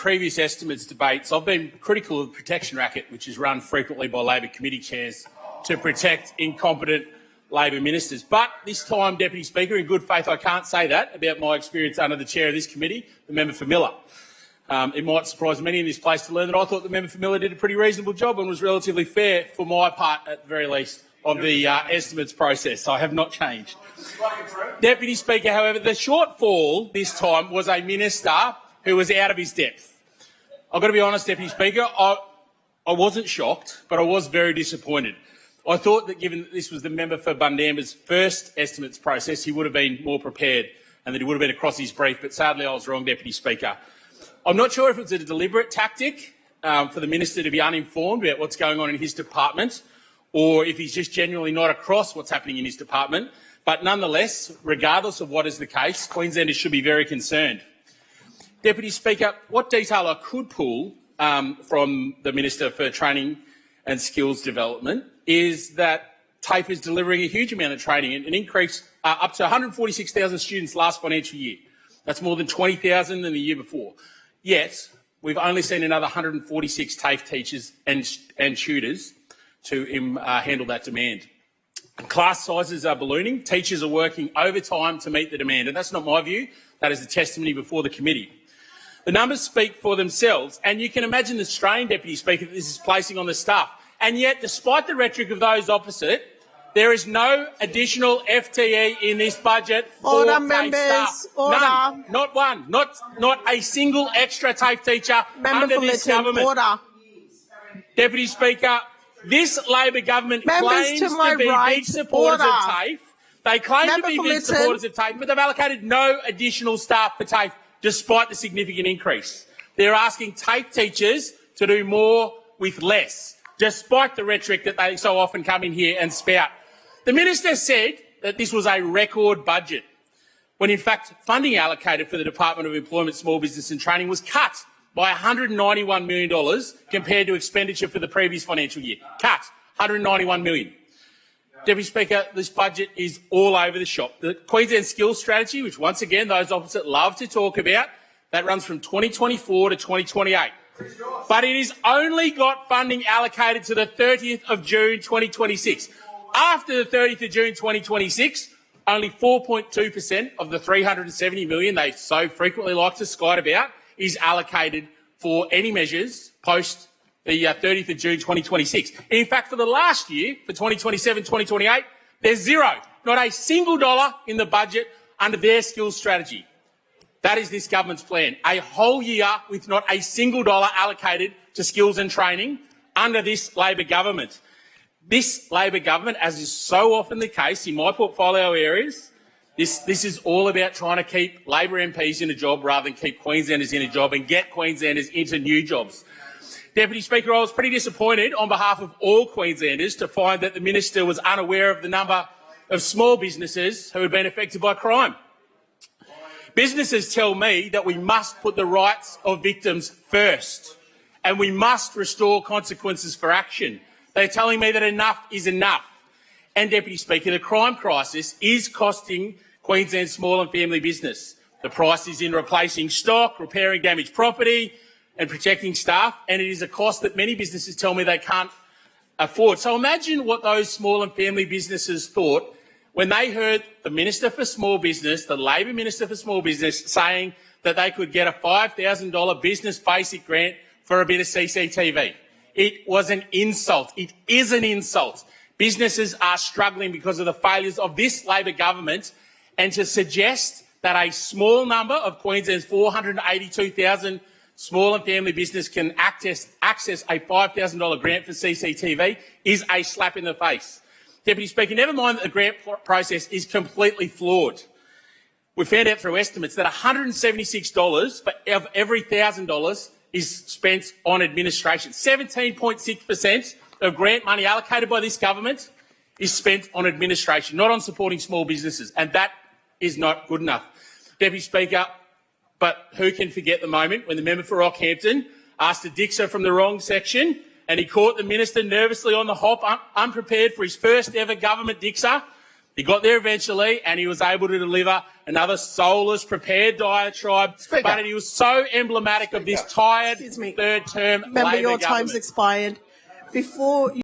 previous estimates debates, I've been critical of the protection racket, which is run frequently by Labor committee chairs to protect incompetent Labor ministers. But this time, Deputy Speaker, in good faith, I can't say that about my experience under the chair of this committee, the member for Miller. It might surprise many in this place to learn that I thought the member for Miller did a pretty reasonable job and was relatively fair, for my part at the very least, of the estimates process. I have not changed. Deputy Speaker, however, the shortfall this time was a minister who was out of his depth. I've got to be honest, Deputy Speaker, I wasn't shocked, but I was very disappointed. I thought that given that this was the member for Bundamba's first estimates process, he would have been more prepared and that he would have been across his brief, but sadly I was wrong, Deputy Speaker. I'm not sure if it's a deliberate tactic for the minister to be uninformed about what's going on in his department, or if he's just genuinely not across what's happening in his department. But nonetheless, regardless of what is the case, Queenslanders should be very concerned. Deputy Speaker, what detail I could pull from the Minister for Training and Skills Development is that TAFE is delivering a huge amount of training, an increase up to 146,000 students last financial year. That's more than 20,000 than the year before. Yet, we've only seen another 146 TAFE teachers and tutors to handle that demand. Class sizes are ballooning. Teachers are working overtime to meet the demand, and that's not my view. That is the testimony before the committee. The numbers speak for themselves, and you can imagine the strain, Deputy Speaker, that this is placing on the staff. And yet, despite the rhetoric of those opposite, there is no additional FTE in this budget for TAFE staff. Order. None. Not one. Not a single extra TAFE teacher under this government. Order. Deputy Speaker, this Labor government claims to be big supporters of TAFE. They claim to be big supporters of TAFE, but they've allocated no additional staff for TAFE despite the significant increase. They're asking TAFE teachers to do more with less, despite the rhetoric that they so often come in here and spout. The minister said that this was a record budget, when in fact funding allocated for the Department of Employment, Small Business and Training was cut by $191 million compared to expenditure for the previous financial year. Cut, $191 million. Deputy Speaker, this budget is all over the shop. The Queensland Skills Strategy, which once again those opposite love to talk about, that runs from 2024 to 2028. But it has only got funding allocated to the 30th of June 2026. After the 30th of June 2026, only 4.2% of the $370 million they so frequently like to skite about is allocated for any measures post the 30th of June 2026. In fact, for the last year, for 2027-2028, there's zero, not a single dollar in the budget under their skills strategy. That is this government's plan. A whole year with not a single dollar allocated to skills and training under this Labor government. This Labor government, as is so often the case in my portfolio areas, this is all about trying to keep Labor MPs in a job rather than keep Queenslanders in a job and get Queenslanders into new jobs. Deputy Speaker, I was pretty disappointed on behalf of all Queenslanders to find that the minister was unaware of the number of small businesses who had been affected by crime. Businesses tell me that we must put the rights of victims first and we must restore consequences for action. They're telling me that enough is enough. And, Deputy Speaker, the crime crisis is costing Queensland's small and family business. The price is in replacing stock, repairing damaged property and protecting staff, and it is a cost that many businesses tell me they can't afford. So imagine what those small and family businesses thought when they heard the Minister for Small Business, the Labor Minister for Small Business, saying that they could get a $5,000 business basic grant for a bit of CCTV. It was an insult. It is an insult. Businesses are struggling because of the failures of this Labor government, and to suggest that a small number of Queensland's 482,000 small and family business can access a $5,000 grant for CCTV is a slap in the face. Deputy Speaker, never mind that the grant process is completely flawed. We found out through estimates that $176 for every $1,000 is spent on administration. 17.6% of grant money allocated by this government is spent on administration, not on supporting small businesses, and that is not good enough. Deputy Speaker, but who can forget the moment when the member for Rockhampton asked a Dixer from the wrong section and he caught the minister nervously on the hop, unprepared for his first ever government Dixer, He got there eventually, and he was able to deliver another soulless, prepared diatribe. Speaker. But he was so emblematic of this tired third-term Labor Remember, your government. time's expired. Before